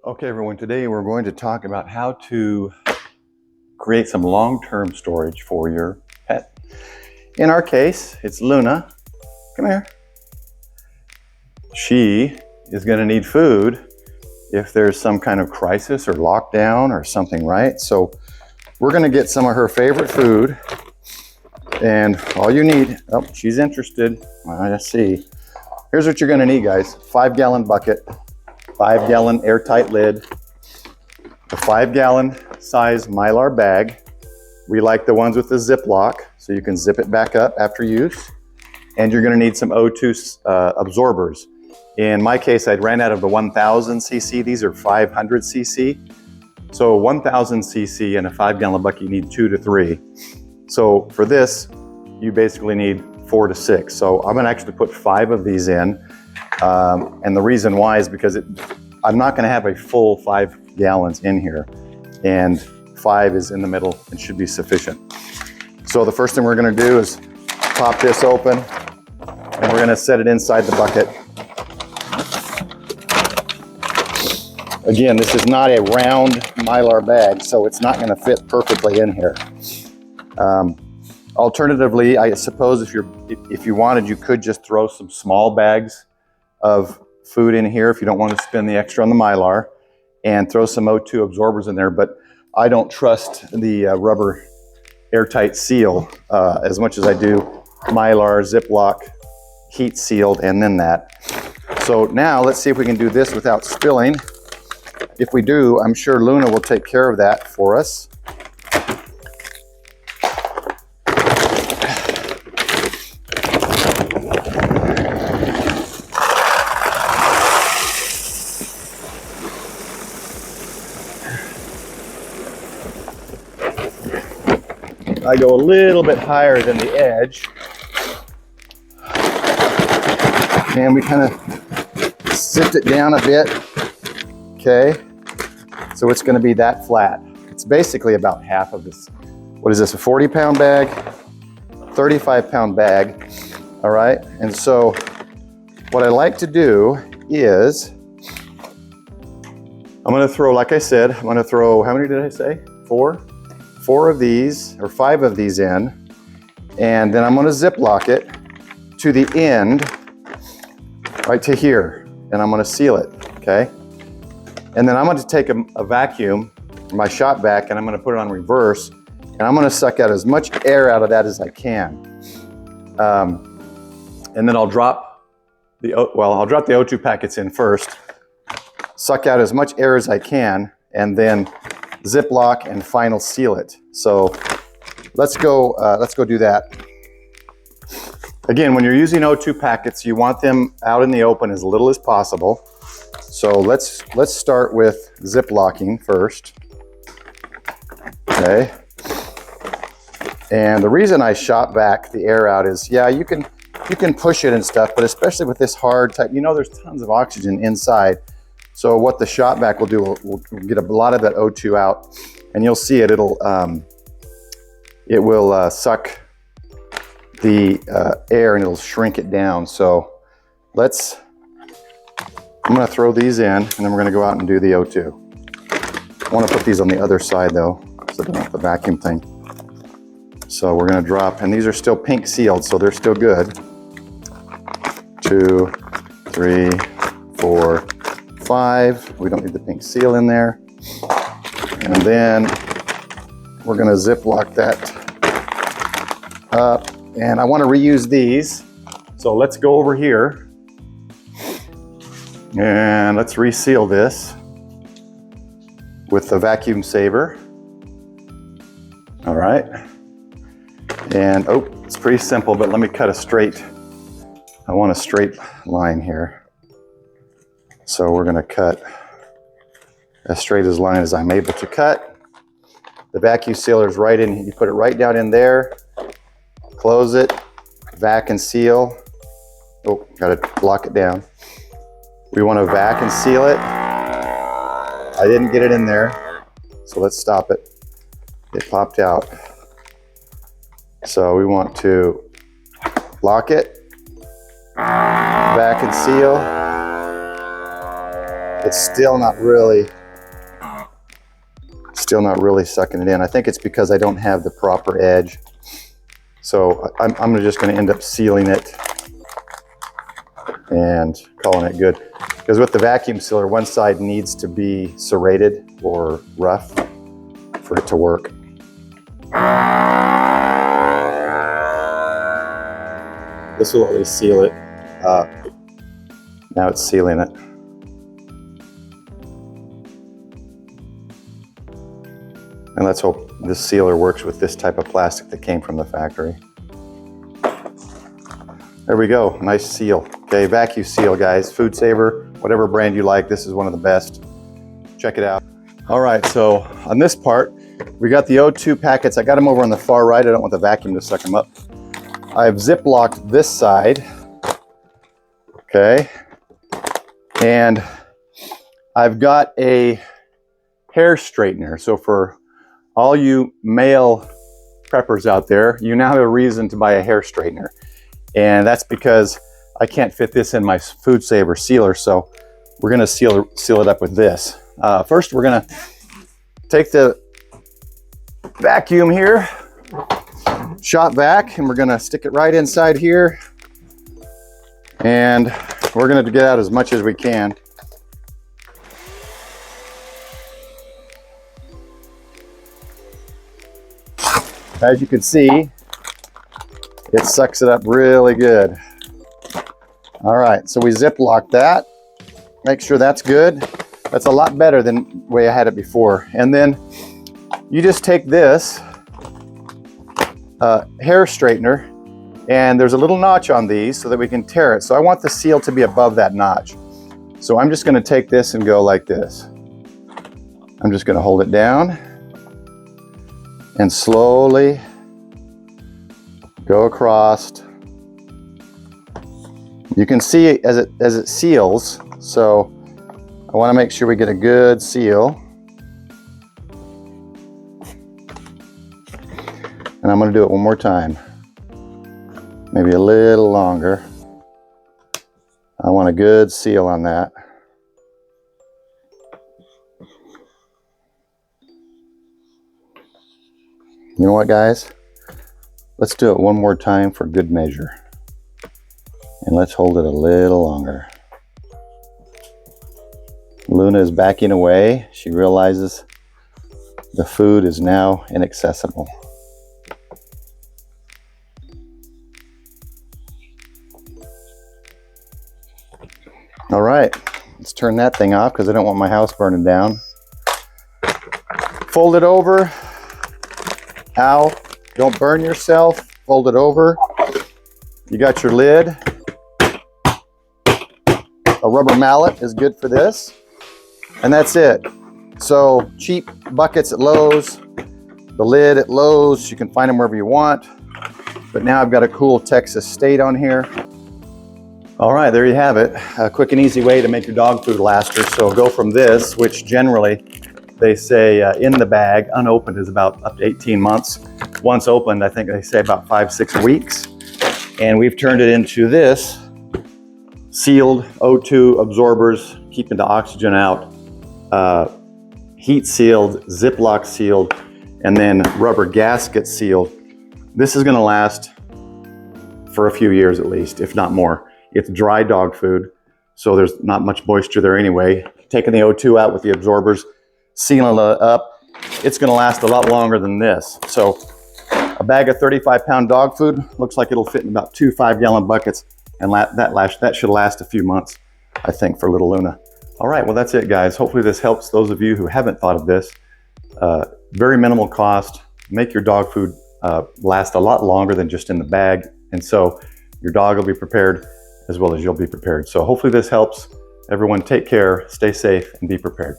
Okay, everyone, today we're going to talk about how to create some long-term storage for your pet. In our case, it's Luna. Come here. She is going to need food if there's some kind of crisis or lockdown or something, right? So we're going to get some of her favorite food, and all you need, oh, she's interested. Let's see. Here's what you're going to need, guys. 5-gallon bucket. 5-gallon airtight lid, a 5-gallon size Mylar bag. We like the ones with the zip lock, so you can zip it back up after use. And you're gonna need some O2 absorbers. In my case, I'd ran out of the 1000 cc. These are 500 cc. So 1000 cc in a 5-gallon bucket, you need 2 to 3. So for this, you basically need 4 to 6. So I'm gonna actually put 5 of these in. And the reason why is because I'm not going to have a full 5 gallons in here, and 5 is in the middle and should be sufficient. So the first thing we're going to do is pop this open, and we're going to set it inside the bucket. Again, this is not a round Mylar bag, so it's not going to fit perfectly in here. Alternatively, I suppose if you wanted, you could just throw some small bags of food in here if you don't want to spend the extra on the Mylar, and throw some O2 absorbers in there, but I don't trust the rubber airtight seal as much as I do Mylar, Ziploc, heat sealed, and then that. So now let's see if we can do this without spilling. If we do, I'm sure Luna will take care of that for us. I go a little bit higher than the edge, and we kind of sift it down a bit. Okay, so it's going to be that flat. It's basically about half of this. What is this, a 40-pound bag? 35-pound bag, all right? And so what I like to do is, I'm going to throw, like I said, I'm going to throw, how many did I say? 4 of these, or 5 of these in, and then I'm going to Ziploc it to the end, right to here, and I'm going to seal it, okay? And then I'm going to take a vacuum, my shop vac, and I'm going to put it on reverse, and I'm going to suck out as much air out of that as I can. And then I'll drop the O2 packets in first, suck out as much air as I can, and then Ziploc and final seal it. So let's go do that. Again, when you're using O2 packets, you want them out in the open as little as possible. So let's start with Ziplocking first. Okay. And the reason I shot back the air out is, yeah, you can push it and stuff, but especially with this hard type, there's tons of oxygen inside. So what the shop vac will do, we'll get a lot of that O2 out, and you'll see it. It will suck the air, and it'll shrink it down. So I'm going to throw these in, and then we're going to go out and do the O2. I want to put these on the other side though, so I don't have the vacuum thing. So we're going to drop, and these are still pink sealed, so they're still good. 2, 3, 4, 5. We don't need the pink seal in there. And then we're going to Ziploc that up. And I want to reuse these. So let's go over here and let's reseal this with the vacuum saver. All right. And it's pretty simple, but let me cut I want a straight line here. So we're going to cut as straight as line as I'm able to cut. The vacuum sealer's right in, you put it right down in there, close it, vac and seal. Oh, got to lock it down. We want to vac and seal it. I didn't get it in there, so let's stop it. It popped out. So we want to lock it, vac and seal. It's still not really Still not really sucking it in. I think it's because I don't have the proper edge. So I'm just going to end up sealing it and calling it good. Because with the vacuum sealer, one side needs to be serrated or rough for it to work. This will at least seal it. Now it's sealing it. And let's hope this sealer works with this type of plastic that came from the factory. There we go, nice seal. Okay, vacuum seal, guys. Food Saver, whatever brand you like, this is one of the best. Check it out. All right, so on this part, we got the O2 packets. I got them over on the far right. I don't want the vacuum to suck them up. I've zip-locked this side, okay? And I've got a hair straightener. So for all you male preppers out there, you now have a reason to buy a hair straightener. And that's because I can't fit this in my Food Saver sealer, so we're gonna seal it up with this. First, we're gonna take the vacuum here, shop vac, and we're gonna stick it right inside here. And we're gonna get out as much as we can. As you can see, it sucks it up really good. All right, so we zip lock that. Make sure that's good. That's a lot better than the way I had it before. And then you just take this hair straightener, and there's a little notch on these so that we can tear it. So I want the seal to be above that notch. So I'm just gonna take this and go like this. I'm just gonna hold it down and slowly go across. You can see as it seals, so I want to make sure we get a good seal. And I'm going to do it one more time, maybe a little longer. I want a good seal on that. You know what, guys? Let's do it one more time for good measure. And let's hold it a little longer. Luna is backing away. She realizes the food is now inaccessible. All right, let's turn that thing off because I don't want my house burning down. Fold it over. Ow, don't burn yourself. Fold it over. You got your lid. A rubber mallet is good for this. And that's it. So cheap buckets at Lowe's, the lid at Lowe's, you can find them wherever you want. But now I've got a cool Texas state on here. All right, there you have it. A quick and easy way to make your dog food laster. So go from this, which generally they say in the bag, unopened, is about up to 18 months. Once opened, I think they say about 5-6 weeks. And we've turned it into this sealed O2 absorbers, keeping the oxygen out, heat sealed, Ziploc sealed, and then rubber gasket sealed. This is gonna last for a few years at least, if not more. It's dry dog food, so there's not much moisture there anyway. Taking the O2 out with the absorbers, sealing it up, it's gonna last a lot longer than this. So a bag of 35-pound dog food looks like it'll fit in about 2 5-gallon buckets, and that should last a few months, I think, for little Luna. All right, well, that's it, guys. Hopefully this helps those of you who haven't thought of this. Very minimal cost. Make your dog food last a lot longer than just in the bag. And so your dog will be prepared as well as you'll be prepared. So hopefully this helps. Everyone take care, stay safe, and be prepared.